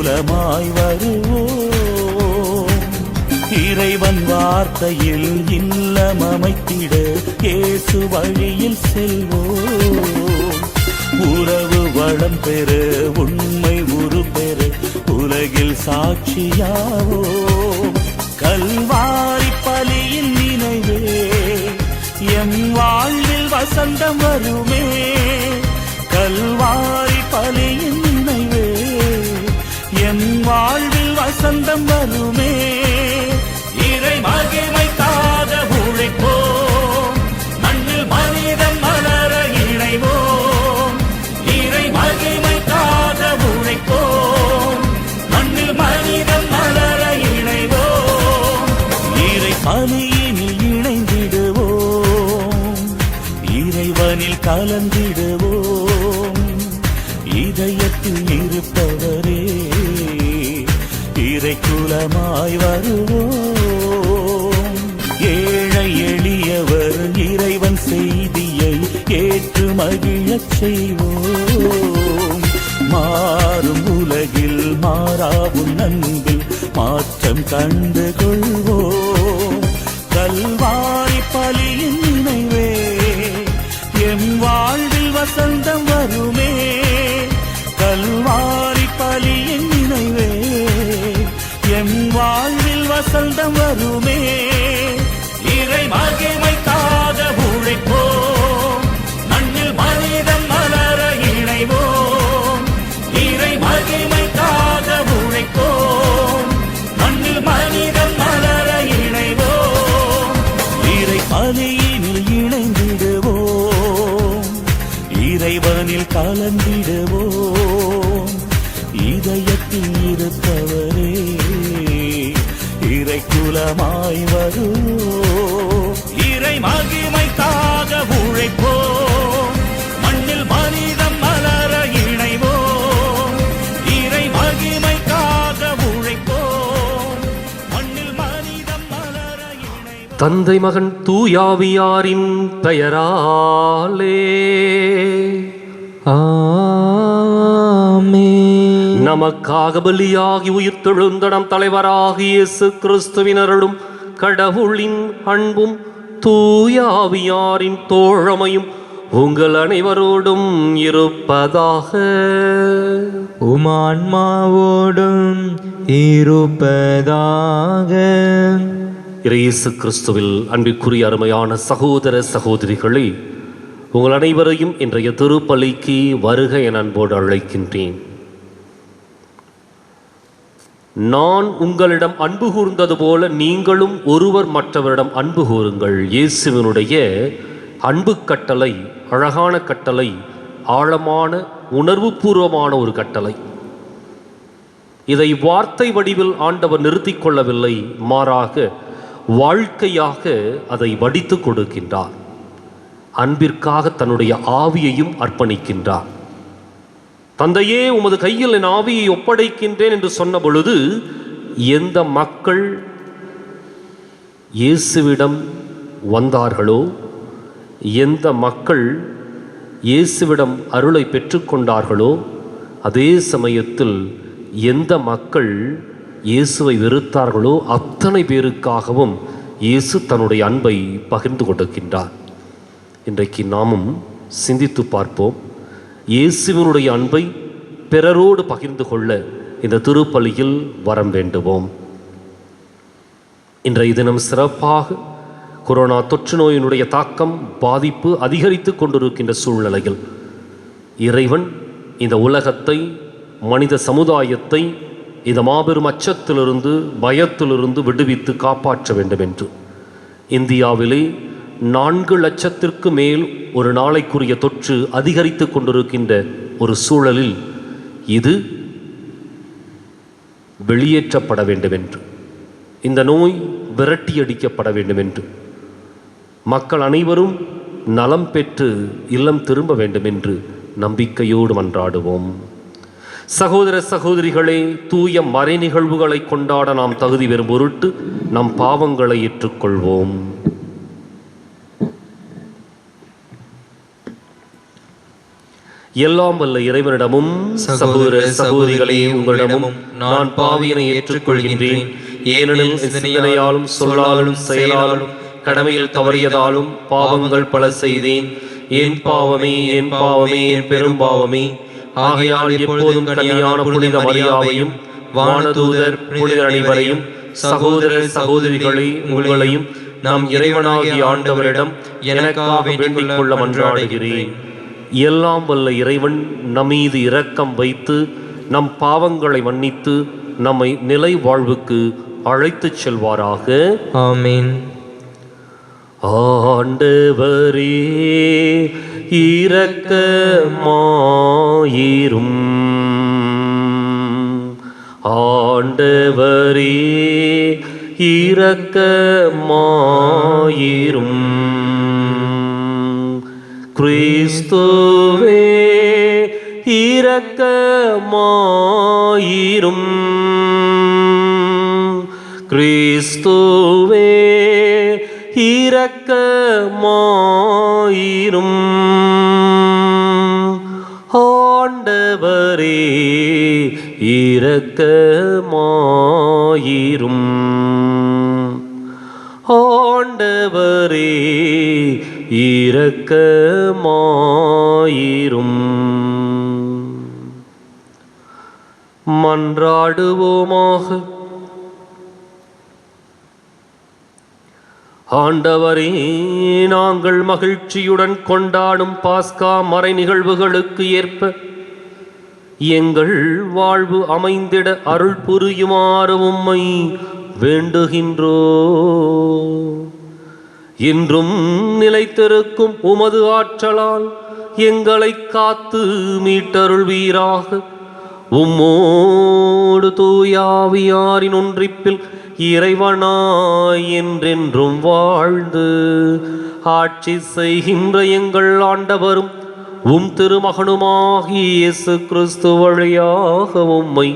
குலமாய் வருவோம். இறைவன் வார்த்தையில் இல்லம் அமைத்திட இயேசு வழியில் செல்வோம். உறவு வளம் பெற உண்மை உரு பெற உலகில் சாட்சியாவோம். கல்வாரி பலியின் நினைவே எம் வாழ்வில் வசந்தம் வருமே. கல்வாரி பலியின் நினைவே எம் வாழ்வில் வசந்தம் வருமே. இறை மகிமைக்காக உழைப்போம், மண்ணில் மனிதன் மலர இணைவோம். இறை மகிமைக்காக உழைப்போம், மண்ணில் மனிதன் மலர இணைவோம். இறை பலியினில் இணைந்திடுவோம், இறைவனில் கலந்திடுவோம். இதயத்தில் இருப்பவரே இறை குலமாய் வருவோம். ஏழை எளியவர் இறைவன் செய்தியை ஏற்று மகிழச் செய்வோம். மாறும் உலகில் மாறாவும் அன்பில் மாற்றம் கண்டு கொள்வோம். கல்வாரி பலியின் நினைவே எம் வாழ்வில் வசந்தம் வருமே. கல்வாரி பலியின் நினைவே எம் வாழ்வில் வசந்தம் வருமே. இறை மகிமைக்காக உழைப்போம், மண்ணில் மனிதன் மலர இணைவோம். இறை மகிமைக்காக உழைப்போம், மண்ணில் மனிதன் மலர இணைவோம். இறை பலியினில் இணைந்திடுவோம், இறைவனில் கலந்திடுவோம். இதயத்தில் இருப்பவரே இறை குலமாய் வருவோம். இறை மகிமைக்காக உழைப்போம், மண்ணில் மனிதம் மலர இணைவோம். இறை மகிமைக்காக உழைப்போம், மண்ணில் மனிதம் மலர இணைவோம். தந்தை மகன் தூயாவியாரின் பெயராலே ஆமென். நமக்காக பலியாகி உயிர்த்தெழுந்த நம் தலைவராகிய இயேசு கிறிஸ்துவின் அருளும் கடவுளின் அன்பும் தூயாவியாரின் தோழமையும் உங்கள் அனைவரோடும் இருப்பதாக. உமான்மாவோடும் இருப்பதாக. இயேசு கிறிஸ்துவில் அன்பிற்குரிய அருமையான சகோதர சகோதரிகளே, உங்கள் அனைவரையும் இன்றைய திருப்பலிக்கு வருக என அன்போடு அழைக்கின்றேன். நான் உங்களிடம் அன்பு கூர்ந்தது போல நீங்களும் ஒருவர் மற்றவரிடம் அன்பு கூறுங்கள். இயேசுவினுடைய அன்பு கட்டளை அழகான கட்டளை, ஆழமான உணர்வுபூர்வமான ஒரு கட்டளை. இதை வார்த்தை வடிவில் ஆண்டவர் நிறுத்திக் கொள்ளவில்லை, மாறாக வாழ்க்கையாக அதை வடித்து கொடுக்கின்றார். அன்பிற்காக தன்னுடைய ஆவியையும் அர்ப்பணிக்கின்றார். தந்தையே, உமது கையில் என் ஆவியை ஒப்படைக்கின்றேன் என்று சொன்ன பொழுது எந்த மக்கள் இயேசுவிடம் வந்தார்களோ, எந்த மக்கள் இயேசுவிடம் அருளை பெற்றுக்கொண்டார்களோ, அதே சமயத்தில் எந்த மக்கள் இயேசுவை வெறுத்தார்களோ அத்தனை பேருக்காகவும் இயேசு தன்னுடைய அன்பை பகிர்ந்து கொடுக்கின்றார். இன்றைக்கு நாமும் சிந்தித்து பார்ப்போம். இயேசுவினுடைய அன்பை பிறரோடு பகிர்ந்து கொள்ள இந்த திருப்பலியில் வரம் வேண்டுவோம். இன்றைய தினம் சிறப்பாக கொரோனா தொற்று நோயினுடைய தாக்கம் பாதிப்பு அதிகரித்து கொண்டிருக்கின்ற சூழ்நிலையில் இறைவன் இந்த உலகத்தை, மனித சமுதாயத்தை இந்த மாபெரும் அச்சத்திலிருந்து, பயத்திலிருந்து விடுவித்து காப்பாற்ற வேண்டும் என்று இந்தியாவிலே 4 லட்சத்திற்கு மேல் ஒரு நாளைக்குரிய தொற்று அதிகரித்து கொண்டிருக்கின்ற ஒரு சூழலில் இது வெளியேற்றப்பட வேண்டும் என்று, இந்த நோய் விரட்டியடிக்கப்பட வேண்டும் என்று, மக்கள் அனைவரும் நலம் பெற்று இல்லம் திரும்ப வேண்டும் என்று நம்பிக்கையோடு மன்றாடுவோம். சகோதர சகோதரிகளே, தூய மறை நிகழ்வுகளை கொண்டாட நாம் தகுதி பெறும் பொருட்டு நம் பாவங்களை ஏற்றுக்கொள்வோம். எல்லாம் வல்ல இறைவனிடமும் சகோதர சகோதரிகளே உங்களிடமும் நான் பாவியனை ஏற்றுக்கொள்கின்றேன். ஏனெனில் சிந்தனையாலும் சொல்லாலும் செயலாலும் கடமையில் தவறியதாலும் பாவங்கள் பல செய்தேன். என் பாவமே என் பாவமே என் பெரும் பாவமே. ஆகையால் எப்போதும் கன்னியான புனித மரியாவையும் வானதூதர் புனித அனைவரையும் சகோதர சகோதரிகளை உங்களையும் நம் இறைவனாகிய ஆண்டவரிடம் எனக்காக வேண்டிக் கொள்ள மன்றாடுகிறேன். எல்லாம் வல்ல இறைவன் நம்மீது இரக்கம் வைத்து நம் பாவங்களை மன்னித்து நம்மை நிலை வாழ்வுக்கு அழைத்துச் செல்வாராக. ஆமீன். ஆண்டவரே இரக்கமாயிரும். ஆண்டவரே இரக்கமாயிரும். கிறிஸ்துவே இரக்கமாயிரும். கிறிஸ்துவே இரக்கமாயிரும். ஆண்டவரே இரக்கமாயிரும். ஆண்டவரே இரக்கமாயிரும். மன்றாடுவோமாக. ஆண்டவரே, நாங்கள் மகிழ்ச்சியுடன் கொண்டாடும் பாஸ்கா மறை நிகழ்வுகளுக்கு ஏற்ப எங்கள் வாழ்வு அமைந்திட அருள் புரியுமாறு உம்மை வேண்டுகின்றோ. இன்றும் நிலைத்திருக்கும் உமது ஆற்றலால் எங்களை காத்து மீட்டருள்வீராக. உம்மோடு தூயாவியாரின் ஒன்றிப்பில் இறைவனாய் என்றென்றும் வாழ்ந்து ஆட்சி செய்கின்ற எங்கள் ஆண்டவரும் உம் திருமகனுமாகிய இயேசு கிறிஸ்து வழியாக உம்மை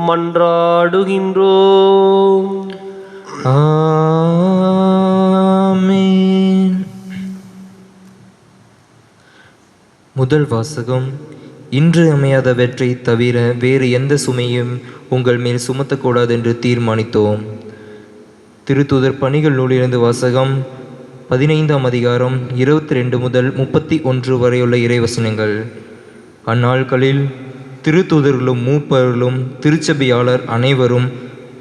மன்றாடுகின்றோம். ஆமென். முதல் வாசகம். இன்று அமையாதவற்றை தவிர வேறு எந்த சுமையும் உங்கள் மேல் சுமத்தக்கூடாது என்று தீர்மானித்தோம். திருத்தூதர் பணிகள் நூலிலிருந்து வாசகம். 15ஆம் அதிகாரம் 22 முதல் 31 வரையுள்ள இறைவசனங்கள். அந்நாட்களில் திருத்தூதர்களும் மூப்பர்களும் திருச்சபையாளர் அனைவரும்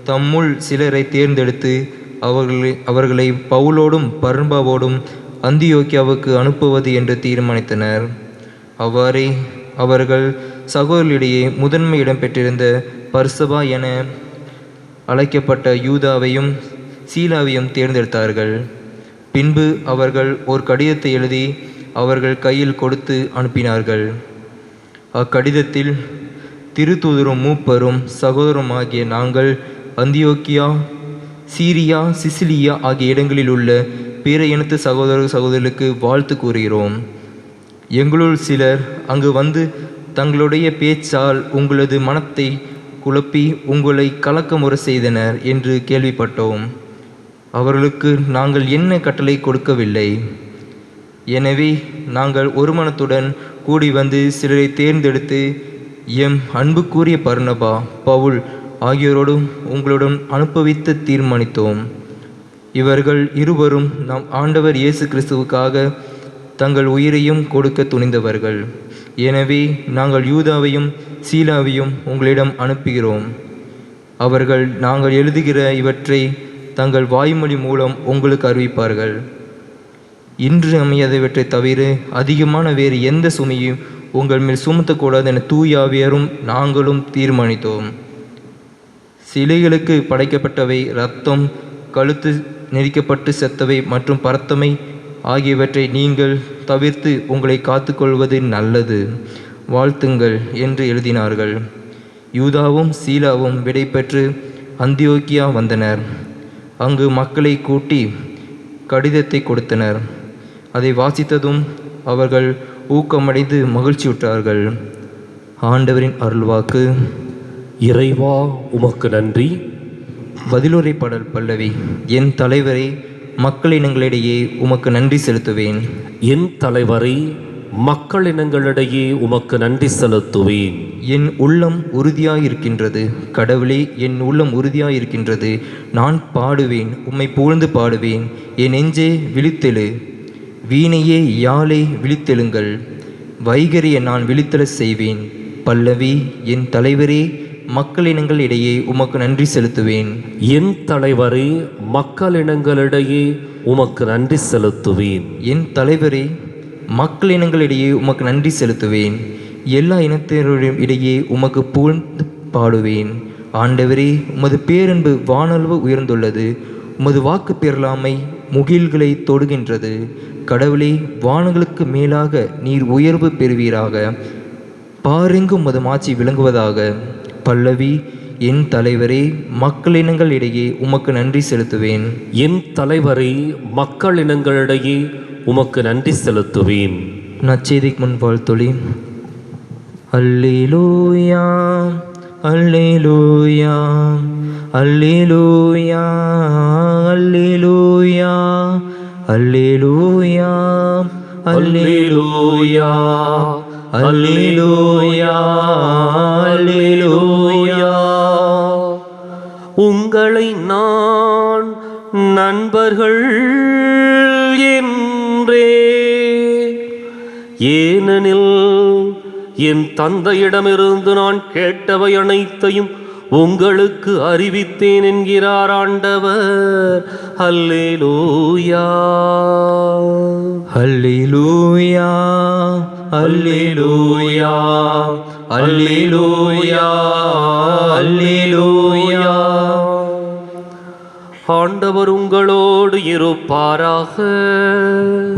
தம்முள் சிலரை தேர்ந்தெடுத்து அவர்களை பவுலோடும் பர்னபாவோடும் அந்தியோக்கியாவுக்கு அனுப்புவது என்று தீர்மானித்தனர். அவ்வாறே அவர்கள் சகோதரர்களிடையே முதன்மை இடம் பெற்றிருந்த பர்சபா என அழைக்கப்பட்ட யூதாவையும் சீலாவையும் தேர்ந்தெடுத்தார்கள். பின்பு அவர்கள் ஒரு கடிதத்தை எழுதி அவர்கள் கையில் கொடுத்து அனுப்பினார்கள். அக்கடிதத்தில் திருத்தூதரும் மூப்பரும் சகோதரம் ஆகிய நாங்கள் அந்தியோக்கியா, சீரியா, சிசிலியா ஆகிய இடங்களில் உள்ள பிற இனத்து சகோதர சகோதரர்களுக்கு வாழ்த்து கூறுகிறோம். எங்களுள் சிலர் அங்கு வந்து தங்களுடைய பேச்சால் உங்களது மனத்தை குழப்பி உங்களை கலக்கமுற செய்தனர் என்று கேள்விப்பட்டோம். அவர்களுக்கு நாங்கள் என்ன கட்டளை கொடுக்கவில்லை. எனவே நாங்கள் ஒரு மனத்துடன் கூடி வந்து சிலரை தேர்ந்தெடுத்து எம் அன்புக்குரிய பர்னபா, பவுல் ஆகியோரோடும் உங்களுடன் அனுப்பவித்து தீர்மானித்தோம். இவர்கள் இருவரும் நம் ஆண்டவர் இயேசு கிறிஸ்துவுக்காக தங்கள் உயிரையும் கொடுக்க துணிந்தவர்கள். எனவே நாங்கள் யூதாவையும் சீலாவையும் உங்களிடம் அனுப்புகிறோம். அவர்கள் நாங்கள் எழுதுகிற இவற்றை தங்கள் வாய்மொழி மூலம் உங்களுக்கு அறிவிப்பார்கள். இன்று அமையாதவற்றை தவிர அதிகமான வேறு எந்த சுமையும் உங்கள் மேல் சுமத்தக்கூடாது என தூயாவியரும் நாங்களும் தீர்மானித்தோம். சிலைகளுக்கு படைக்கப்பட்டவை, இரத்தம், கழுத்து நெரிக்கப்பட்டு செத்தவை மற்றும் பரத்தமை ஆகியவற்றை நீங்கள் தவிர்த்து உங்களை காத்துக்கொள்வது நல்லது. வாழ்த்துங்கள் என்று எழுதினார்கள். யூதாவும் சீலாவும் விடைபெற்று அந்தியோக்கியா வந்தனர். அங்கு மக்களை கூட்டி கடிதத்தை கொடுத்தனர். அதை வாசித்ததும் அவர்கள் ஊக்கமடைந்து மகிழ்ச்சியுற்றார்கள். ஆண்டவரின் அருள்வாக்கு. இறைவா உமக்கு நன்றி. பதிலுரை பாடல் பல்லவி. என் தலைவரை மக்களினங்களிடையே உமக்கு நன்றி செலுத்துவேன். என் தலைவரை மக்களினங்களிடையே உமக்கு நன்றி செலுத்துவேன். என் உள்ளம் உறுதியாயிருக்கின்றது, கடவுளே, என் உள்ளம் உறுதியாயிருக்கின்றது. நான் பாடுவேன், உம்மை புகழ்ந்து பாடுவேன். என் நெஞ்சே விழித்தெழு, வீணையே யாழே விழித்தெழுங்கள். வைகரிய நான் விழித்தெழச் செய்வேன். பல்லவி. என் தலைவரே, மக்களினங்கள் இடையே உமக்கு நன்றி செலுத்துவேன். என் தலைவரே, மக்களினங்களிடையே உமக்கு நன்றி செலுத்துவேன். என் தலைவரே, மக்களினங்களிடையே உமக்கு நன்றி செலுத்துவேன். எல்லா இனத்தினரிடம் இடையே உமக்கு புகழ்ந்து பாடுவேன். ஆண்டவரே, உமது பேரன்பு வானளவு உயர்ந்துள்ளது. உமது வாக்கு பெறலாமை முகில்களை தொடுகின்றது. கடவுளே, வானங்களுக்கு மேலாக நீர் உயர்வு பெறுவீராக. பாரெங்கும் உமது மாட்சி விளங்குவதாக. பல்லவி. என் தலைவரே, மக்களினங்கள் இடையே உமக்கு நன்றி செலுத்துவேன். என் தலைவரே, மக்களினங்களிடையே உமக்கு நன்றி செலுத்துவேன். நற்செய்திக்கு முன் வாழ்த்தொலி. அல்லேலூயா, அல்லேலூயா, அல்லேலூயா, அல்லேலூயா, அல்லேலூயா, அல்லேலூயா, அல்லேலூயா, அல்லேலூயா. உங்களை நான் நண்பர்கள் என்றே, ஏனெனில் என் தந்தையிடமிருந்து நான் கேட்டவை அனைத்தையும் உங்களுக்கு அறிவித்தேன் என்கிறார் ஆண்டவர். அல்லேலூயா, அல்லேலூயா, அல்லேலூயா, அல்லேலூயா, அல்லேலூயா. ஆண்டவர் உங்களோடு இருப்பாராக.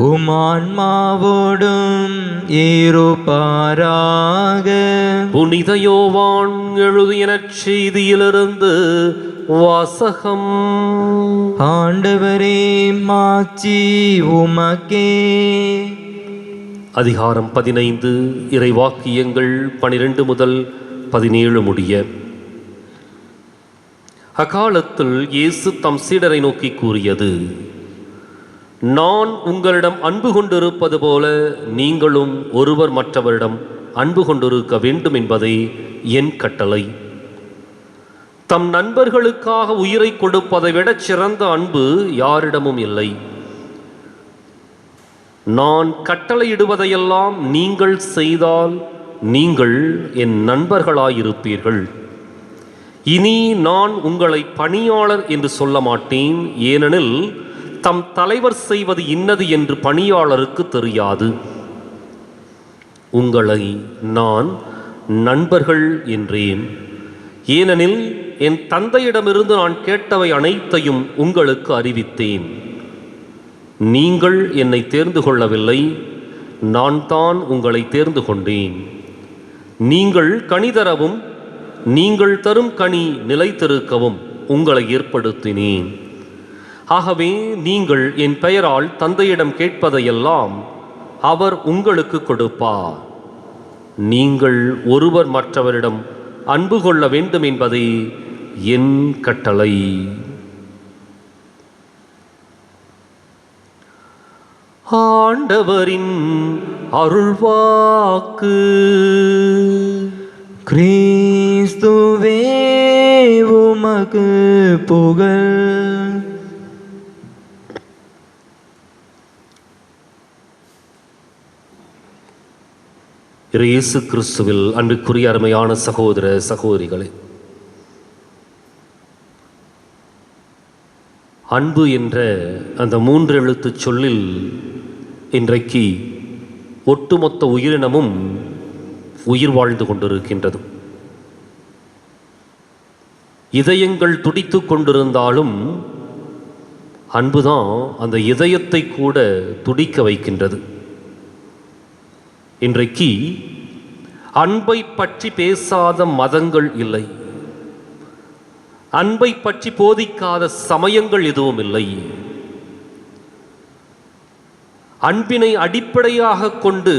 உம் ஆன்மாவோடும் இருப்பாராக. புனித யோவான் எழுதிய நற்செய்தியிலிருந்து வாசகம். ஆண்டவரே, மாட்சி உமக்கே. அதிகாரம் 15, இறைவாக்கியங்கள் 12 முதல் 17 முடிய. அக்காலத்தில் இயேசு தம் சீடரை நோக்கி கூறியது: நான் உங்களிடம் அன்பு கொண்டிருப்பது போல நீங்களும் ஒருவர் மற்றவரிடம் அன்பு கொண்டிருக்க வேண்டும் என்பதே என் கட்டளை. தம் நண்பர்களுக்காக உயிரை கொடுப்பதை விட சிறந்த அன்பு யாரிடமும் இல்லை. நான் கட்டளையிடுவதையெல்லாம் நீங்கள் செய்தால் நீங்கள் என் நண்பர்களாயிருப்பீர்கள். இனி நான் உங்களை பணியாளர் என்று சொல்ல மாட்டேன், ஏனெனில் தம் தலைவர் செய்வது இன்னது என்று பணியாளருக்கு தெரியாது. உங்களை நான் நண்பர்கள் என்றேன், ஏனெனில் என் தந்தையிடமிருந்து நான் கேட்டவை அனைத்தையும் உங்களுக்கு அறிவித்தேன். நீங்கள் என்னை தேர்ந்து கொள்ளவில்லை, நான் தான் உங்களை தேர்ந்து கொண்டேன். நீங்கள் கனி தரவும் நீங்கள் தரும் கனி நிலைத்திருக்கவும் உங்களை ஏற்படுத்தினேன். ஆகவே நீங்கள் என் பெயரால் தந்தையிடம் கேட்பதையெல்லாம் அவர் உங்களுக்கு கொடுப்பார். நீங்கள் ஒருவர் மற்றவரிடம் அன்பு கொள்ள வேண்டும் என்பதே என் கட்டளை. ஆண்டவரின் அருள்வாக்கு. கிறிஸ்துவே, உமக்கு புகழ். இயேசு கிறிஸ்துவில் அன்புக்குரிய அருமையான சகோதர சகோதரிகளே, அன்பு என்ற அந்த 3 எழுத்துச் சொல்லில் இன்றைக்கு ஒட்டுமொத்த உயிரினமும் உயிர் வாழ்ந்து கொண்டிருக்கின்றது. இதயங்கள் துடித்து கொண்டிருந்தாலும் அன்புதான் அந்த இதயத்தை கூட துடிக்க வைக்கின்றது. இன்றைக்கு அன்பை பற்றி பேசாத மதங்கள் இல்லை, அன்பை பற்றி போதிக்காத சமயங்கள் எதுவும் இல்லை. அன்பினை அடிப்படையாக கொண்டு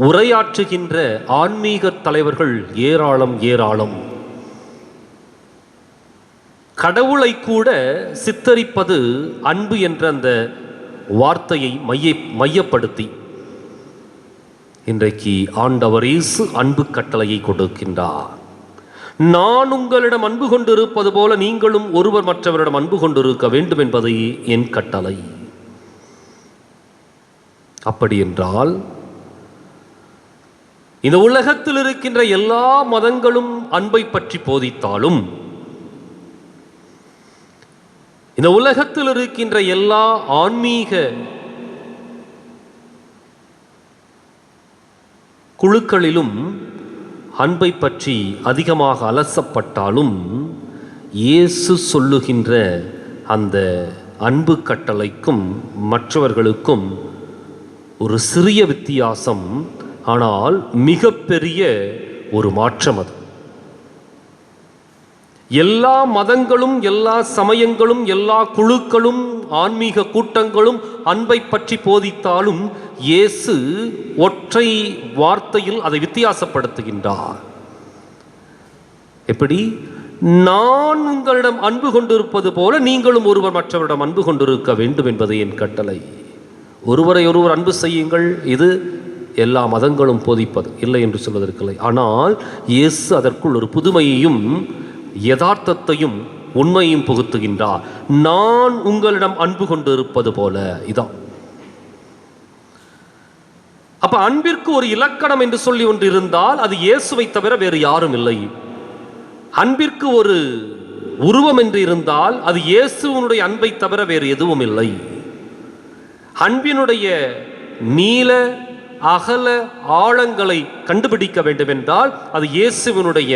உரையாற்றுகின்ற ஆன்மீக தலைவர்கள் ஏராளம் ஏராளம். கடவுளை கூட சித்தரிப்பது அன்பு என்ற அந்த வார்த்தையை மையப்படுத்தி. இன்றைக்கு ஆண்டவர் இயேசு அன்பு கட்டளையை கொடுக்கின்றார். நான் உங்களிடம் அன்பு கொண்டிருப்பது போல நீங்களும் ஒருவர் மற்றவரிடம் அன்பு கொண்டிருக்க வேண்டும் என்பது என் கட்டளை. அப்படி என்றால் இந்த உலகத்தில் இருக்கின்ற எல்லா மதங்களும் அன்பை பற்றி போதித்தாலும், இந்த உலகத்தில் இருக்கின்ற எல்லா ஆன்மீக குழுக்களிலும் அன்பை பற்றி அதிகமாக அலசப்பட்டாலும், இயேசு சொல்லுகின்ற அந்த அன்பு கட்டளைக்கும் மற்றவர்களுக்கும் ஒரு சிறிய வித்தியாசம், ஆனால் மிகப்பெரிய ஒரு மாற்றம். அது எல்லா மதங்களும் எல்லா சமயங்களும் எல்லா குழுக்களும் ஆன்மீக கூட்டங்களும் அன்பை பற்றி போதித்தாலும், இயேசு ஒற்றை வார்த்தையில் அதை வித்தியாசப்படுத்துகின்றார். எப்படி? நான் உங்களிடம் அன்பு கொண்டிருப்பது போல நீங்களும் ஒருவர் மற்றவரிடம் அன்பு கொண்டிருக்க வேண்டும் என்பது என் கட்டளை. ஒருவரை ஒருவர் அன்பு செய்யுங்கள், இது எல்லா மதங்களும் போதிப்பது இல்லை என்று சொல்வதற்கில்லை. ஆனால் இயேசு அதற்குள் ஒரு புதுமையையும் யதார்த்தத்தையும் உண்மையும் புகுத்துகின்றார். நான் உங்களிடம் அன்பு கொண்டு இருப்பது போல. இதான் அப்ப அன்பிற்கு ஒரு இலக்கணம் என்று சொல்லி ஒன்று இருந்தால் அது இயேசுவை தவிர வேறு யாரும் இல்லை. அன்பிற்கு ஒரு உருவம் என்று இருந்தால் அது இயேசுவினுடைய அன்பை தவிர வேறு எதுவும் இல்லை. அன்பினுடைய நீல அகல ஆழங்களை கண்டுபிடிக்க வேண்டும் என்றால் அது இயேசுவினுடைய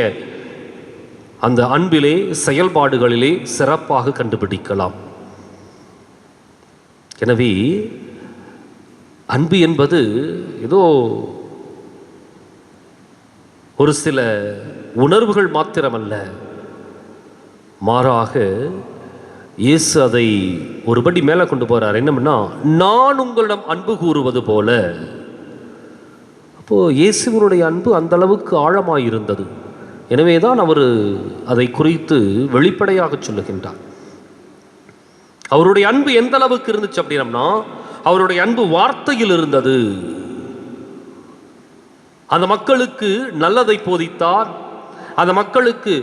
அந்த அன்பிலே செயல்பாடுகளிலே சிறப்பாக கண்டுபிடிக்கலாம். எனவே அன்பு என்பது ஏதோ ஒரு சில உணர்வுகள் மாத்திரமல்ல, மாறாக இயேசு அதை ஒருபடி மேலே கொண்டு போறார். என்னன்னா, நான் உங்களிடம் அன்பு கூறுவது போல. அப்போ இயேசுவினுடைய அன்பு அந்த அளவுக்கு ஆழமாயிருந்தது. எனவேதான் அவர் அதை குறித்து வெளிப்படையாக சொல்லுகின்றார். அவருடைய அன்பு எந்த அளவுக்கு இருந்துச்சு அப்படின்னா, அவருடைய அன்பு வார்த்தையில் இருந்தது. அந்த மக்களுக்கு நல்லதை போதித்தார், அந்த மக்களுக்கு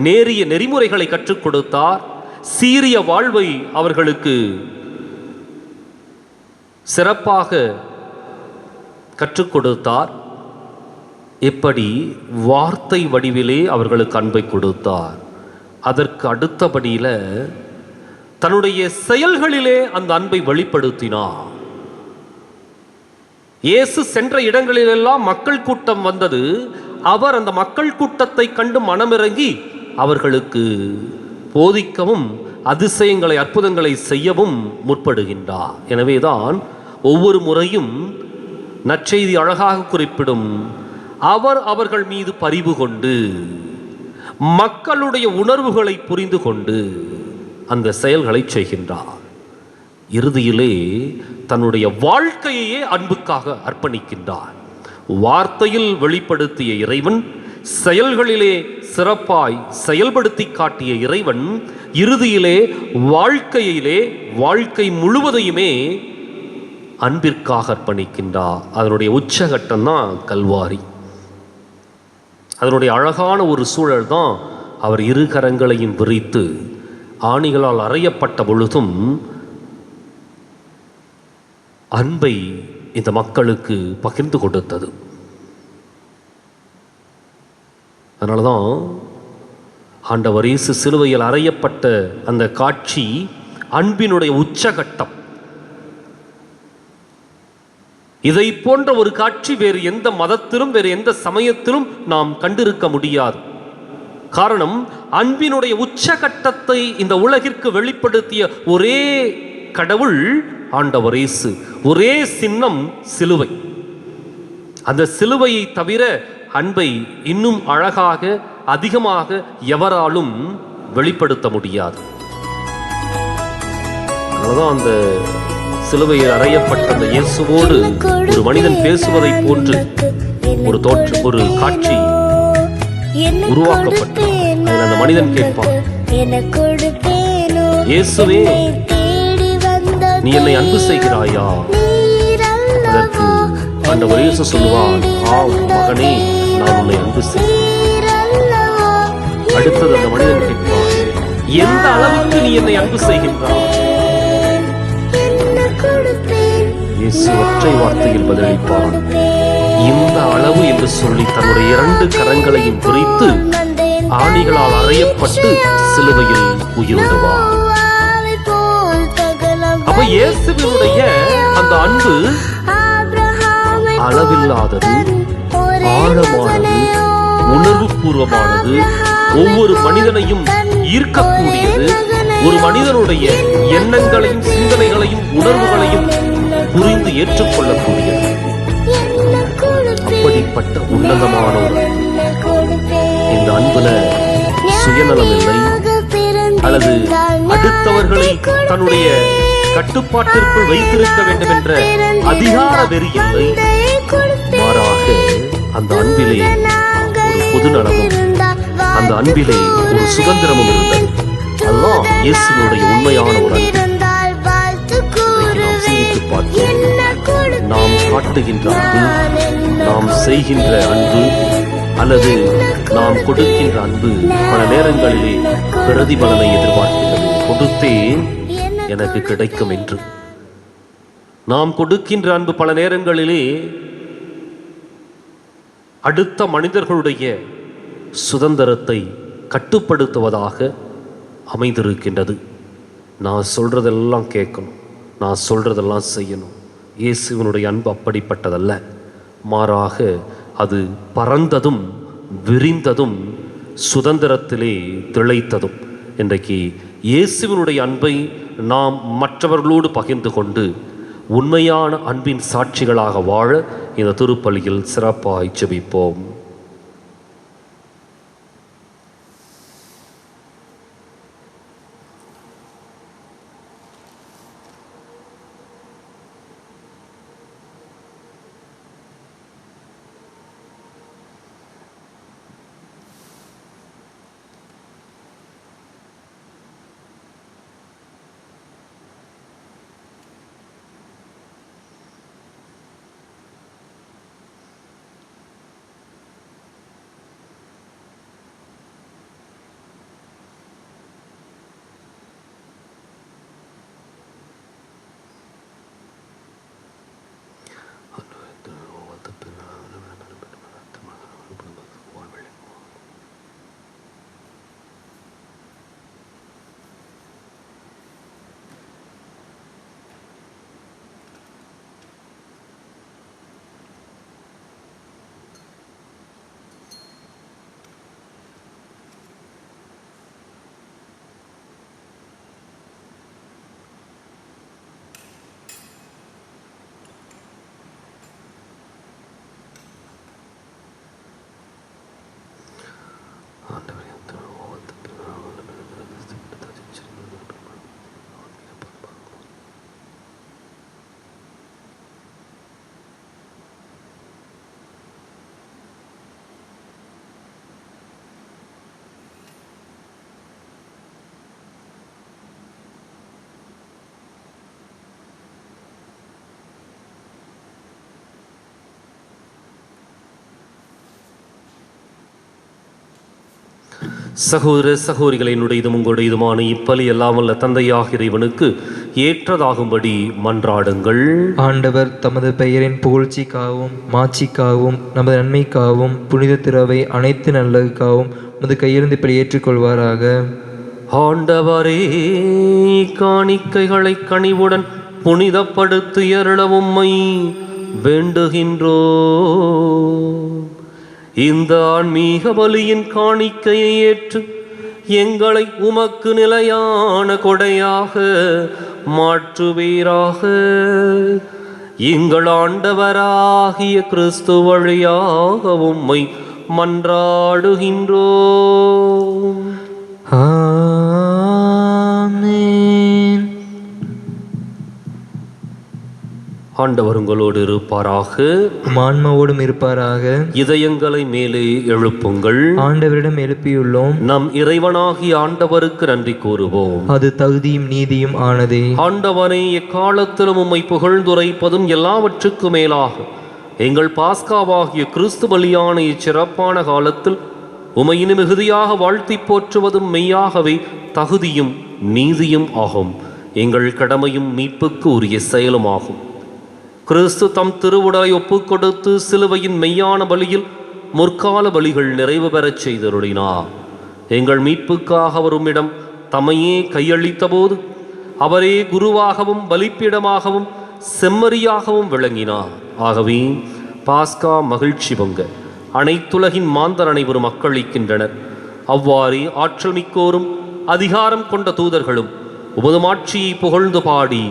நேரிய நெறிமுறைகளை கற்றுக் கொடுத்தார், சீரிய வாழ்வை அவர்களுக்கு சிறப்பாக கற்றுக் கொடுத்தார். இப்படி வார்த்தை வடிவிலே அவர்களுக்கு அன்பை கொடுத்தார். அதற்கு அடுத்தபடியில் தன்னுடைய செயல்களிலே அந்த அன்பை வெளிப்படுத்தினார். இயேசு சென்ற இடங்களிலெல்லாம் மக்கள் கூட்டம் வந்தது. அவர் அந்த மக்கள் கூட்டத்தை கண்டு மனமிறங்கி அவர்களுக்கு போதிக்கவும் அதிசயங்களை அற்புதங்களை செய்யவும் முற்படுகின்றார். எனவேதான் ஒவ்வொரு முறையும் நற்செய்தி அழகாக குறிப்பிடும், அவர் அவர்கள் மீது பரிவு கொண்டு மக்களுடைய உணர்வுகளை புரிந்து கொண்டு அந்த செயல்களை செய்கின்றார். இறுதியிலே தன்னுடைய வாழ்க்கையையே அன்புக்காக அர்ப்பணிக்கின்றார். வார்த்தையில் வெளிப்படுத்திய இறைவன், செயல்களிலே சிறப்பாய் செயல்படுத்தி காட்டிய இறைவன் இறுதியிலே வாழ்க்கையிலே வாழ்க்கை முழுவதையுமே அன்பிற்காக அர்ப்பணிக்கின்றார். அதனுடைய உச்சகட்டம் தான் கல்வாரி. அதனுடைய அழகான ஒரு சூழல் தான் அவர் இரு கரங்களையும் விரித்து ஆணிகளால் அறையப்பட்ட பொழுதும் அன்பை இந்த மக்களுக்கு பகிர்ந்து கொடுத்தது. அதனால தான் ஆண்டவர் இயேசு சிலுவையில் அறையப்பட்ட அந்த காட்சி அன்பினுடைய உச்சகட்டம். இதை போன்ற ஒரு காட்சி வேறு எந்த மதத்திலும் வேறு எந்த சமயத்திலும் நாம் கண்டிருக்க முடியாது. காரணம், அன்பினுடைய உச்சகட்டத்தை இந்த உலகிற்கு வெளிப்படுத்திய ஒரே கடவுள் ஆண்டவர் இயேசு. ஒரே சின்னம் சிலுவை. அந்த சிலுவையை தவிர அன்பை இன்னும் அழகாக அதிகமாக எவராலும் வெளிப்படுத்த முடியாது. அதனால்தான் அந்த சிலுவையில் அறையப்பட்ட அந்த இயேசுவோடு ஒரு மனிதன் பேசுவதை போன்று ஒரு காட்சி உருவாக்கப்பட்டு அதில் அந்த மனிதன் கேட்பான், இயேசுவே, நீ என்னை அன்பு செய்கிறாயா? அதற்கு ஆண்டவர் இயேசு சொல்லுவார், மகனே, நான் உன்னை அன்பு செய்கிறேன். அடுத்தது அந்த மனிதன் கேட்பான், எந்த அளவுக்கு நீ என்னை அன்பு செய்கின்றாய்? இயேசு ஒற்றை வார்த்தையில் பதிலளிப்பான், இந்த அளவு என்று சொல்லி தன்னுடைய 2 கரங்களையும் விரித்து ஆணிகளால் அறையப்பட்டு சிலுவையில் உயிரிடுவார். அப்ப இயேசுவினுடைய அந்த அன்பு அளவில்லாதது, ஆழமானது, உணர்வு பூர்வமானது, ஒவ்வொரு மனிதனையும் ஈர்க்கக்கூடியது, ஒரு மனிதனுடைய எண்ணங்களையும் சிந்தனைகளையும் உணர்வுகளையும் புரிந்து ஏற்றுக்கொள்ளக்கூடியது. அப்படிப்பட்ட உன்னதமான ஒரு இந்த அன்புல சுயநலம் இல்லை, அல்லது அடுத்தவர்களை தன்னுடைய கட்டுப்பாட்டிற்குள் வைத்திருக்க வேண்டும் என்ற அதிகார வெறி இல்லை. மாறாக அந்த அன்பிலே ஒரு பொதுநலமும், அந்த அன்பிலே ஒரு சுதந்திரமும் இருந்தது. அதுதான் இயேசுவினுடைய உண்மையான ஒரு அன்பு. நாம் சிந்தித்து பார்ப்போம். நாம் காட்டுகின்ற அன்பு, நாம் செய்கின்ற அன்பு, அல்லது நாம் கொடுக்கின்ற அன்பு பல நேரங்களிலே பிரதிபலனை எதிர்பார்க்கின்றது. கொடுத்தேன் எனக்கு கிடைக்கும் என்று நாம் கொடுக்கின்ற அன்பு பல நேரங்களிலே அடுத்த மனிதர்களுடைய சுதந்திரத்தை கட்டுப்படுத்துவதாக அமைந்திருக்கின்றது. நான் சொல்றதெல்லாம் கேட்கணும், நான் சொல்றதெல்லாம் செய்யணும். இயேசுவினுடைய அன்பு அப்படிப்பட்டதல்ல. மாறாக அது பரந்ததும் விரிந்ததும் சுதந்திரத்திலே திளைத்ததும். இன்றைக்கு இயேசுவினுடைய அன்பை நாம் மற்றவர்களோடு பகிர்ந்து கொண்டு உண்மையான அன்பின் சாட்சிகளாக வாழ இந்த திருப்பலியில் சிறப்பாய் ஜெபிப்போம். சகோதர சகோதரிகளை, என்னுடையதும் உங்களுடையதுமான இப்பலி எல்லாம் வல்ல தந்தையாக இறைவனுக்கு ஏற்றதாகும்படி மன்றாடுங்கள். ஆண்டவர் தமது பெயரின் புகழ்ச்சிக்காகவும் மாட்சிக்காகவும் நமது நன்மைக்காகவும் புனித திரவை அனைத்து நல்லதுக்காகவும் நமது கையிலிருந்து இப்படி ஏற்றுக்கொள்வாராக. ஆண்டவரே, காணிக்கைகளை கனிவுடன் புனிதப்படுத்தி அருள உம்மை வேண்டுகின்றோ. இந்த ஆன்மீக பலியின் காணிக்கையை ஏற்று எங்களை உமக்கு நிலையான கொடையாக மாற்றுவீராக. எங்கள் ஆண்டவராகிய கிறிஸ்து வழியாக உம்மை மன்றாடுகின்றோம். ஆமென். ஆண்டவர் உங்களோடு இருப்பாராக, ஆன்மாவோடும் இருப்பாராக. இதயங்களை மேலே எழுப்புங்கள். ஆண்டவரிடம் எழுப்பியுள்ளோம். நம் இறைவனாகிய ஆண்டவருக்கு நன்றி கூறுவோம். அது தகுதியும் நீதியும் ஆனதே. ஆண்டவனை எக்காலத்திலும் உம்மை புகழ்ந்துரைப்பதும் எல்லாவற்றுக்கும் மேலாக எங்கள் பாஸ்காவாகிய கிறிஸ்து பலியான இச்சிறப்பான காலத்தில் உமையினு மிகுதியாக வாழ்த்தி போற்றுவதும் மெய்யாகவே தகுதியும் நீதியும் ஆகும். எங்கள் கடமையும் மீட்புக்கு உரிய செயலுமாகும். கிறிஸ்து தம் திருவுடலை ஒப்புக் கொடுத்து சிலுவையின் மெய்யான பலியில் முற்கால பலிகள் நிறைவு பெறச் செய்தருளினார். எங்கள் மீட்புக்காக அவர் உம்மிடம் தம்மையே கையளித்த போது அவரே குருவாகவும் பலிப்பீடமாகவும் செம்மறியாகவும் விளங்கினார். ஆகவே பாஸ்கா மகிழ்ச்சி பொங்க அனைத்துலகின் மாந்தர் அனைவரும் மக்களிக்கின்றனர். அவ்வாறே ஆற்றல் மிக்கோரும் அதிகாரம் கொண்ட தூதர்களும் உமது மாட்சியை புகழ்ந்து பாடி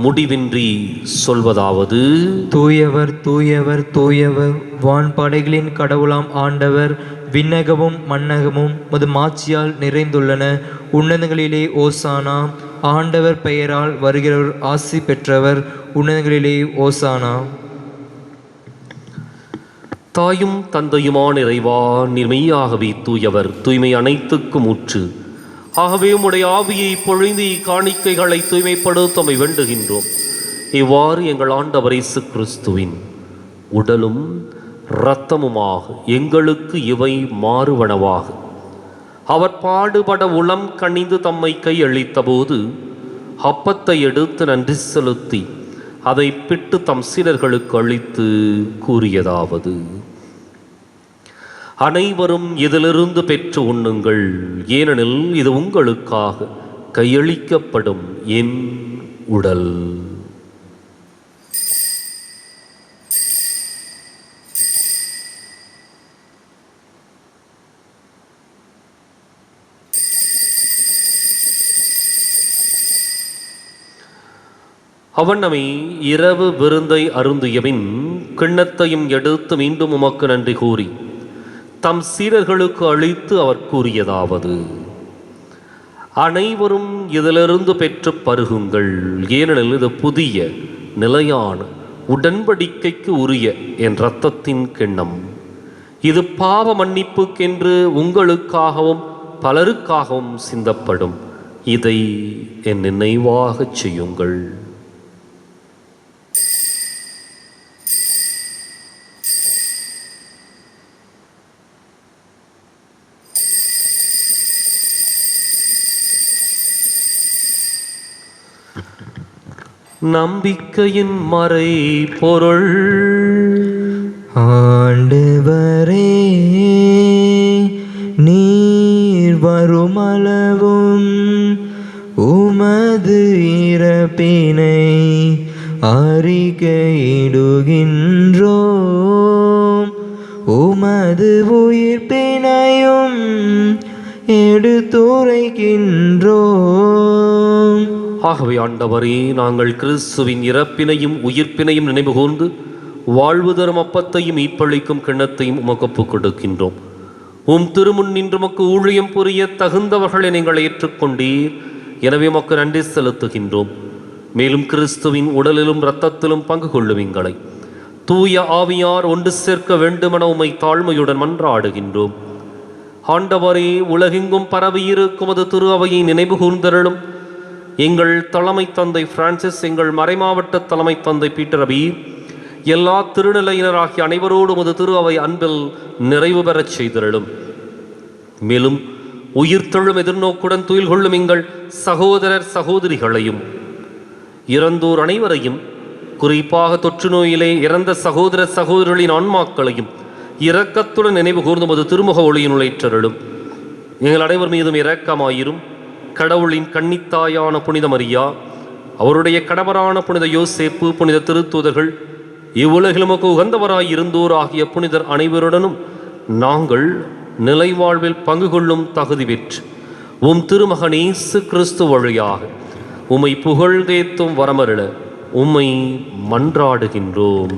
முடிவின்றி சொல்வதாவது: தூயவர் தூயவர் தூயவர், வான்படைகளின் கடவுளாம் ஆண்டவர், விண்ணகமும் மண்ணகமும் உமது மாட்சியால் நிறைந்துள்ளன. உன்னதங்களிலே ஓசானா. ஆண்டவர் பெயரால் வருகிறவர் ஆசி பெற்றவர். உன்னதங்களிலே ஓசானா. தாயும் தந்தையுமான இறைவா, நீர் மெய்யாகவே தூயவர், தூய்மை அனைத்துக்கும் ஊற்று. ஆகவே உம்முடைய ஆவியை பொழிந்து காணிக்கைகளை தூய்மைப்படுத்தமை வேண்டுகின்றோம். இவ்வாறு எங்கள் ஆண்டவர் இயேசு கிறிஸ்துவின் உடலும் இரத்தமுமாக எங்களுக்கு இவை மாறுவனவாக. அவர் பாடுபட உளம் கனிந்து தம்மை கையளித்த போது அப்பத்தை எடுத்து நன்றி செலுத்தி அதை பிட்டு தம் சீடர்களுக்கு அளித்து கூறியதாவது: அனைவரும் இதிலிருந்து பெற்று உண்ணுங்கள், ஏனெனில் இது உங்களுக்காக கையளிக்கப்படும் என் உடல். அவனமை இரவு விருந்தை அருந்தியபின் கிண்ணத்தையும் எடுத்து மீண்டும் உமக்கு நன்றி கூறி தம் சீடர்களுக்கு அளித்து அவர் கூறியதாவது: அனைவரும் இதிலிருந்து பெற்று பருகுங்கள், ஏனெனில் இது புதிய நிலையான உடன்படிக்கைக்கு உரிய என் இரத்தத்தின் கிண்ணம். இது பாவ மன்னிப்புக்கென்று உங்களுக்காகவும் பலருக்காகவும் சிந்தப்படும். இதை என் நினைவாகச் செய்யுங்கள். நம்பிக்கையின் மறை பொருள். ஆண்டவரே, நீர் வருமளவும் உமது இறப்பினை அறிக்கையிடுகின்றோம், உமது உயிர்ப்பினையும் எடுத்துரைக்கின்றோம். ஆகவே ஆண்டவரே, நாங்கள் கிறிஸ்துவின் இறப்பினையும் உயிர்ப்பினையும் நினைவு கூர்ந்து வாழ்வு தரும் அப்பத்தையும் மீட்பளிக்கும் கிண்ணத்தையும் உமக்கு ஒப்புக் கொடுக்கின்றோம். உம் திருமுன் நின்று உமக்கு ஊழியம் புரிய தகுந்தவர்களை நீங்கள் ஏற்றுக்கொண்டீர். எனவே உமக்கு நன்றி செலுத்துகின்றோம். மேலும் கிறிஸ்துவின் உடலிலும் இரத்தத்திலும் பங்கு கொள்ளும் எங்களை தூய ஆவியார் ஒன்று சேர்க்க வேண்டுமென உம்மை தாழ்மையுடன் மன்றாடுகின்றோம். ஆண்டவரே, உலகெங்கும் பரவியிருக்கும் அது திரு அவையை நினைவு கூர்ந்தருளும். எங்கள் தலைமை தந்தை பிரான்சிஸ், எங்கள் மறைமாவட்ட தலைமை தந்தை பீட்டர் அபி, எல்லா திருநிலையினராகிய அனைவரோடு உமது திரு அவை அன்பில் நிறைவு பெறச் செய்திருளும். மேலும் உயிர்த்தெழும் எதிர்நோக்குடன் துயில் கொள்ளும் எங்கள் சகோதரர் சகோதரிகளையும் இறந்தோர் அனைவரையும், குறிப்பாக தொற்று நோயிலே இறந்த சகோதர சகோதரிகளின் ஆன்மாக்களையும் இரக்கத்துடன் நினைவு கூர்ந்து உமது திருமுக ஒளியினுள் ஏற்றருளும். எங்கள் அனைவர் மீதும் இரக்கமாயிரும். கடவுளின் கன்னித்தாயான புனித மரியா, அவருடைய கணவரான புனித யோசேப்பு, புனித திருத்தூதர்கள், இவ்வுலகிலும் உகந்தவராய் இருந்தோர் ஆகிய புனிதர் அனைவருடனும் நாங்கள் நிலைவாழ்வில் பங்கு கொள்ளும் தகுதி பெற்று உம் திருமகன் இயேசு கிறிஸ்து வழியாக உம்மை புகழ்ந்தேத்தும் வரமருள உம்மை மன்றாடுகின்றோம்.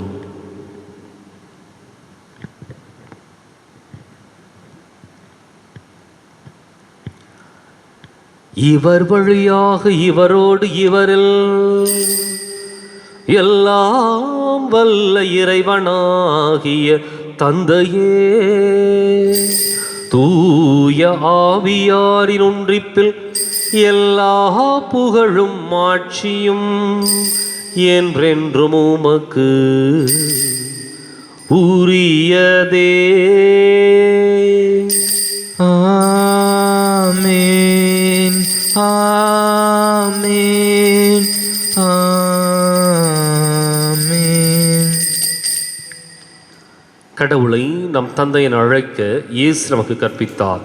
இவர் வழியாக இவரோடு இவரில் எல்லாம் வல்ல இறைவனாகிய தந்தையே, தூய ஆவியாரின் ஒன்றிப்பில் எல்லா புகழும் மாட்சியும் என்றென்றும் உமக்கு உரியதே. ஆமென், ஆமென், ஆமென். கடவுளை நம் தந்தை என அழைக்க இயேசு நமக்கு கற்பித்தார்.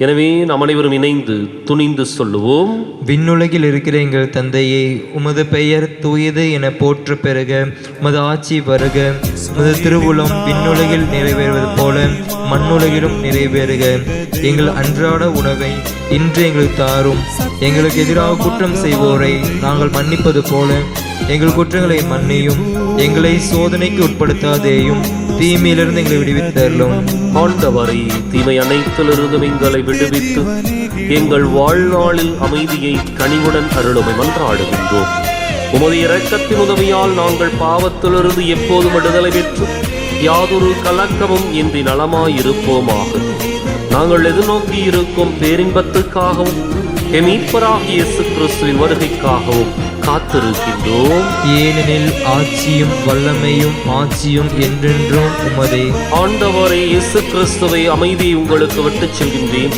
எனவே நாம் அனைவரும் இணைந்து துணிந்து சொல்லுவோம். விண்ணுலகில் இருக்கிற எங்கள் தந்தையே, உமது பெயர் தூயது என போற்ற பெறுக. உமது ஆட்சி வருக. உமது திருவுளம் விண்ணுலகில் நிறைவேறுவது போல மண்ணுலகிலும் நிறைவேறுக. எங்கள் அன்றாட உணவை இன்று எங்களுக்கு தாரும். எங்களுக்கு எதிராக குற்றம் செய்வோரை நாங்கள் மன்னிப்பது போல எங்கள் குற்றங்களை மன்னியும். எங்களை சோதனைக்கு உட்படுத்தாதேயும், தீமையிலிருந்து எங்களை விடுவித்தருளும். ஆண்டவரை, தீமை அனைத்திலிருந்தும் எங்களை விடுவித்து எங்கள் வாழ்நாளில் அமைதியை கனிவுடன் அருளுமை மன்றாடுகின்றோம். உமது இரக்கத்தின் உதவியால் நாங்கள் பாவத்திலிருந்து எப்போதும் விடுதலை பெற்று யாதொரு கலக்கமும் இன்றி நலமாயிருப்போமாக. நாங்கள் எதிர்நோக்கி இருக்கும் பேரின்பத்துக்காகவும் மீட்பராகிய இயேசு கிறிஸ்துவின் வருகைக்காகவும் காத்திருக்கின்றோம். ஏனெனில் ஆட்சியும் வல்லமையும் மாட்சியும் என்றென்றும் உமதே. ஆண்டவரே இயேசு கிறிஸ்துவை, அமைதியை உங்களுக்கு விட்டுச் செல்கின்றேன்,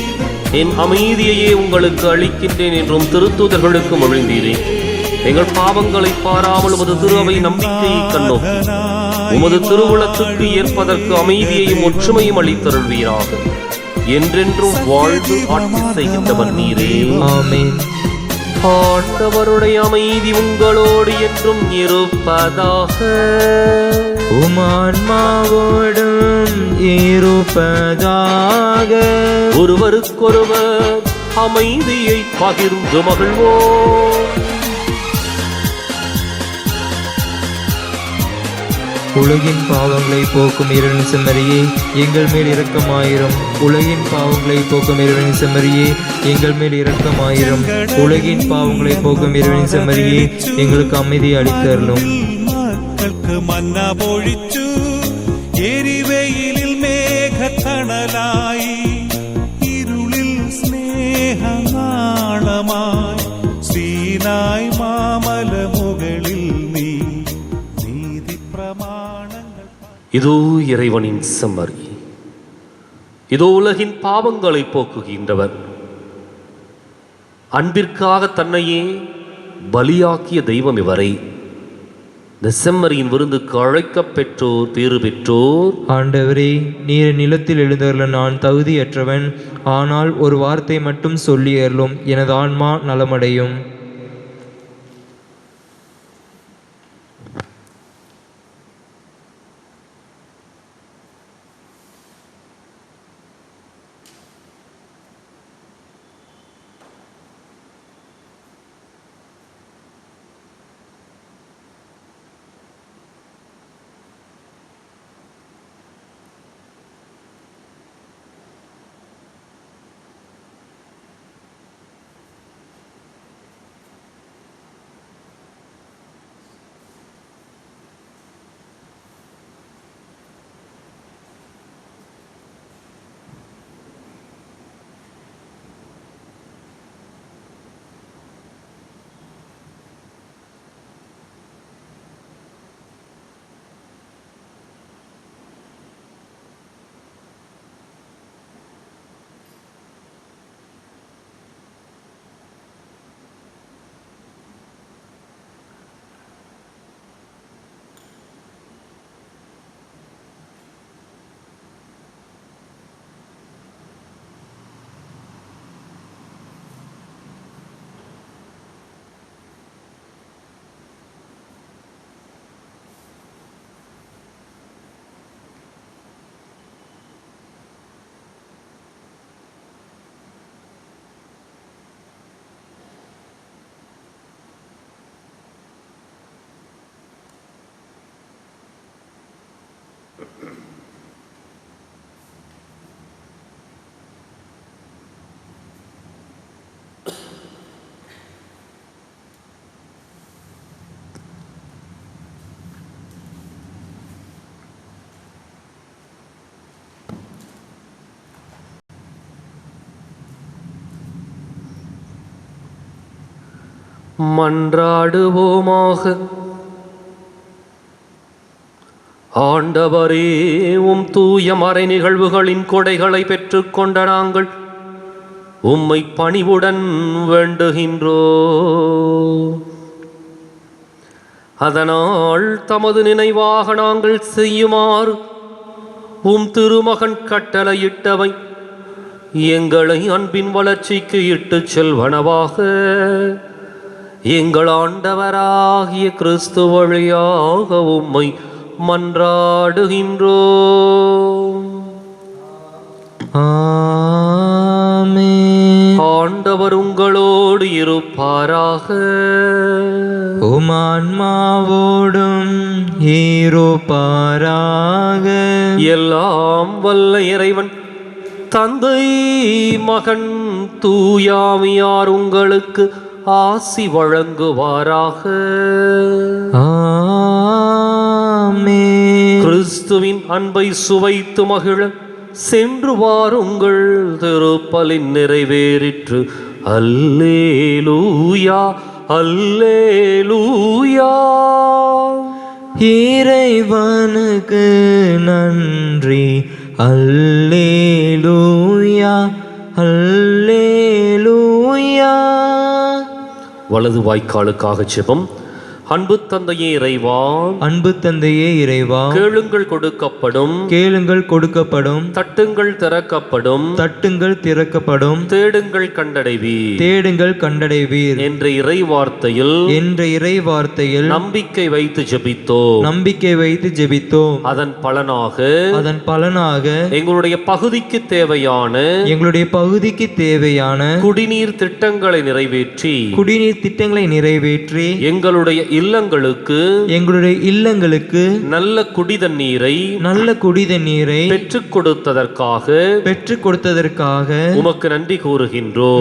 என் அமைதியையே உங்களுக்கு அளிக்கின்றேன் என்றும் திருத்தூதர்களுக்கு மொழிந்தீரேன். எங்கள் பாவங்களை பாராமல் உமது திருவை நம்பிக்கையை கண்ணோக்கி உமது திருவுளத்துக்கு ஏற்பதற்கு அமைதியையும் ஒற்றுமையும் அளித்தருள்வீராக. என்றென்றும் வாழ்ந்து ஆட்சி செய்கின்றவர் நீரே. ஆமென். ஆண்டவருடைய அமைதி உங்களோடு என்றும் இருப்பதாக. உமான்மாவோடும் இருப்பதாக. ஒருவருக்கொருவர் அமைதியை பகிர்ந்து மகிழ்வோம். உலகின் பாவங்களை போக்கும் இறைவனின் செம்மறியே, எங்கள் மேல் இரக்கமாயிரும். உலகின் பாவங்களை போக்கும் இறைவனின் செம்மறியே, எங்கள் மேல் இரக்கமாயிரும். உலகின் பாவங்களை போக்கும் இறைவனின் செம்மறியே, எங்களுக்கு அமைதி அளித்தருளும். மக்களுக்கு மன்னா பொழிச்சு எரிவெயிலில் மேகத்தணலாய் இருளில் ஸ்நேகமாளமாய் சீனாய் மாமல முகளில் நீ நீதி பிரமாணங்கள். இதோ இறைவனின் செம்மறி, இதோ உலகின் பாவங்களை போக்குகின்றவர். அன்பிற்காக தன்னையே பலியாக்கிய தெய்வம் இவரை. இந்த செம்மறியின் விருந்துக்கு அழைக்கப் பெற்றோர் பேறு பெற்றோர். ஆண்டவரே, நீர் நிலத்தில் எழுந்தருள நான் தகுதியற்றவன். ஆனால் ஒரு வார்த்தை மட்டும் சொல்லி அருளும், எனது ஆன்மா நலமடையும். மன்றாடுவோமாக. ஆண்டவரே, உம் தூய மறை நிகழ்வுகளின் கொடைகளை பெற்றுக்கொண்ட நாங்கள் உம்மை பணிவுடன் வேண்டுகின்றோ. அதனால் தமது நினைவாக நாங்கள் செய்யுமாறு உம் திருமகன் கட்டளையிட்டவை எங்களை அன்பின் வளர்ச்சிக்கு இட்டுச் செல்வனவாக எங்கள் ஆண்டவராகிய கிறிஸ்து வழியாக உம்மை மன்றாடுகின்றோம். ஆமென். ஆண்டவர் உங்களோடு இருப்பாராக. உம் ஆன்மாவோடும் இருப்பாராக. எல்லாம் வல்ல இறைவன் தந்தை, மகன், தூயாவியார் உங்களுக்கு ஆசி வழங்குவாராக. ஆமென். கிறிஸ்துவின் அன்பை சுவைத்து மகிழ சென்று வாருங்கள். திருப்பலின் நிறைவேறிற்று. அல்லேலூயா, அல்லேலூயா. இறைவனுக்கு நன்றி. அல்லேலூயா, அல்லேலூயா. வலது வாய்க்காலுக்காக ஜெபம். அன்பு தந்தையே இறைவா, அன்பு தந்தையே இறைவா, கேளுங்கள் கொடுக்கப்படும், கேளுங்கள் கொடுக்கப்படும், தட்டுங்கள் திறக்கப்படும், தட்டுங்கள் திறக்கப்படும், தேடுங்கள் கண்டடைவீர், தேடுங்கள் கண்டடைவீர் என்ற இறை வார்த்தையில் என்ற இறை வார்த்தையில் நம்பிக்கை வைத்து ஜெபித்தோம். நம்பிக்கை வைத்து ஜெபித்தோம். அதன் பலனாக எங்களுடைய பகுதிக்கு தேவையான குடிநீர் திட்டங்களை நிறைவேற்றி எங்களுடைய இல்லங்களுக்கு நல்ல குடிதண்ணீரை பெற்றுக் கொடுத்ததற்காக உமக்கு நன்றி கூறுகின்றோம்.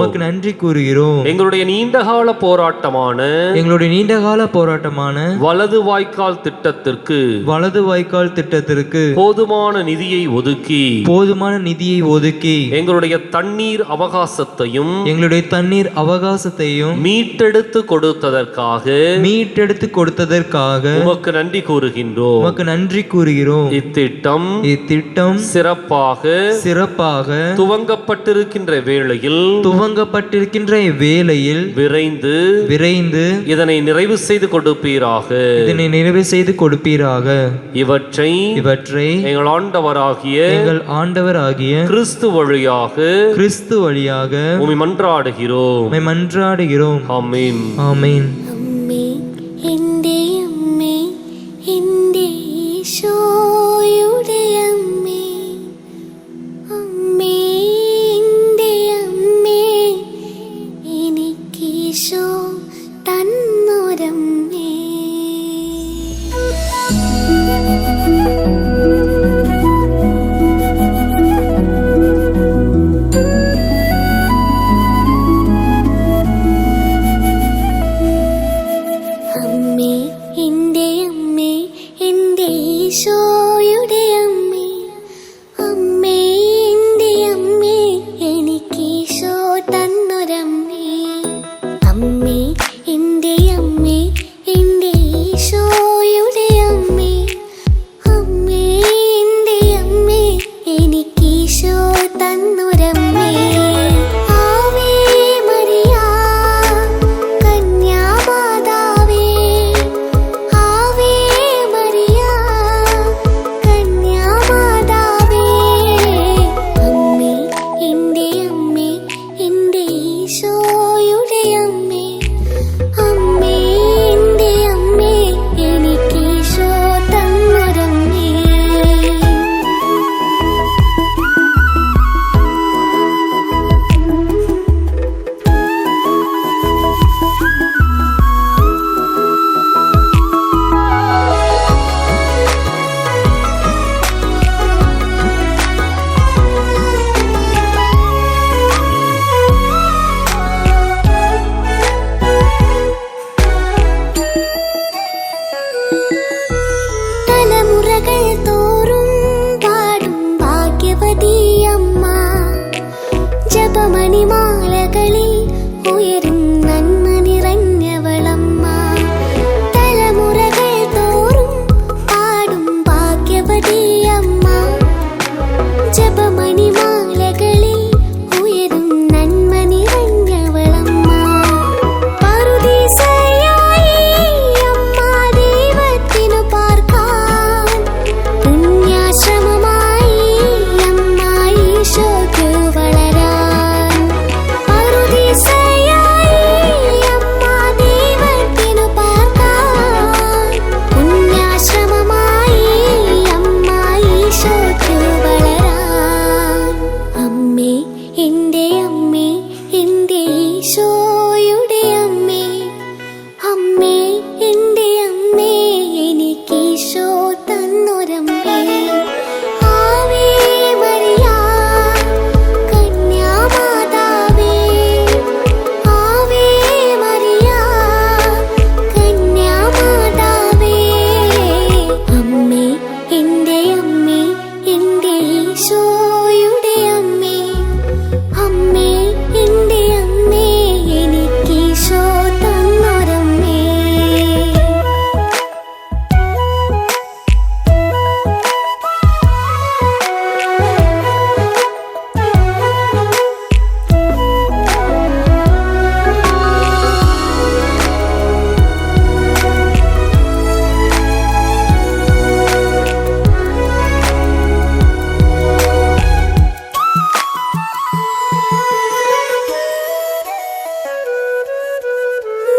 எங்களுடைய நீண்டகால போராட்டமான வலது வாய்க்கால் திட்டத்திற்கு போதுமான நிதியை ஒதுக்கி எங்களுடைய தண்ணீர் அவகாசத்தையும் மீட்டெடுத்து கொடுத்ததற்காக உமக்கு நன்றி கூறுகின்றோம். இத்திட்டம் சிறப்பாக துவங்கப்பட்டிருக்கின்ற வேளையில் விரைந்து இதனை நிறைவு செய்து கொடுப்பீராக. இவற்றை எங்கள் ஆண்டவராகிய கிறிஸ்து வழியாக உம்மை மன்றாடுகிறோம். ஆமென். ஆமென். ഈശോയുടെ അമ്മേ, അമ്മേ എൻ്റെ അമ്മേ, എനിക്കീശോ തന്നൊരമ്മേ. അമ്മേ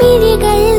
மிழிகள்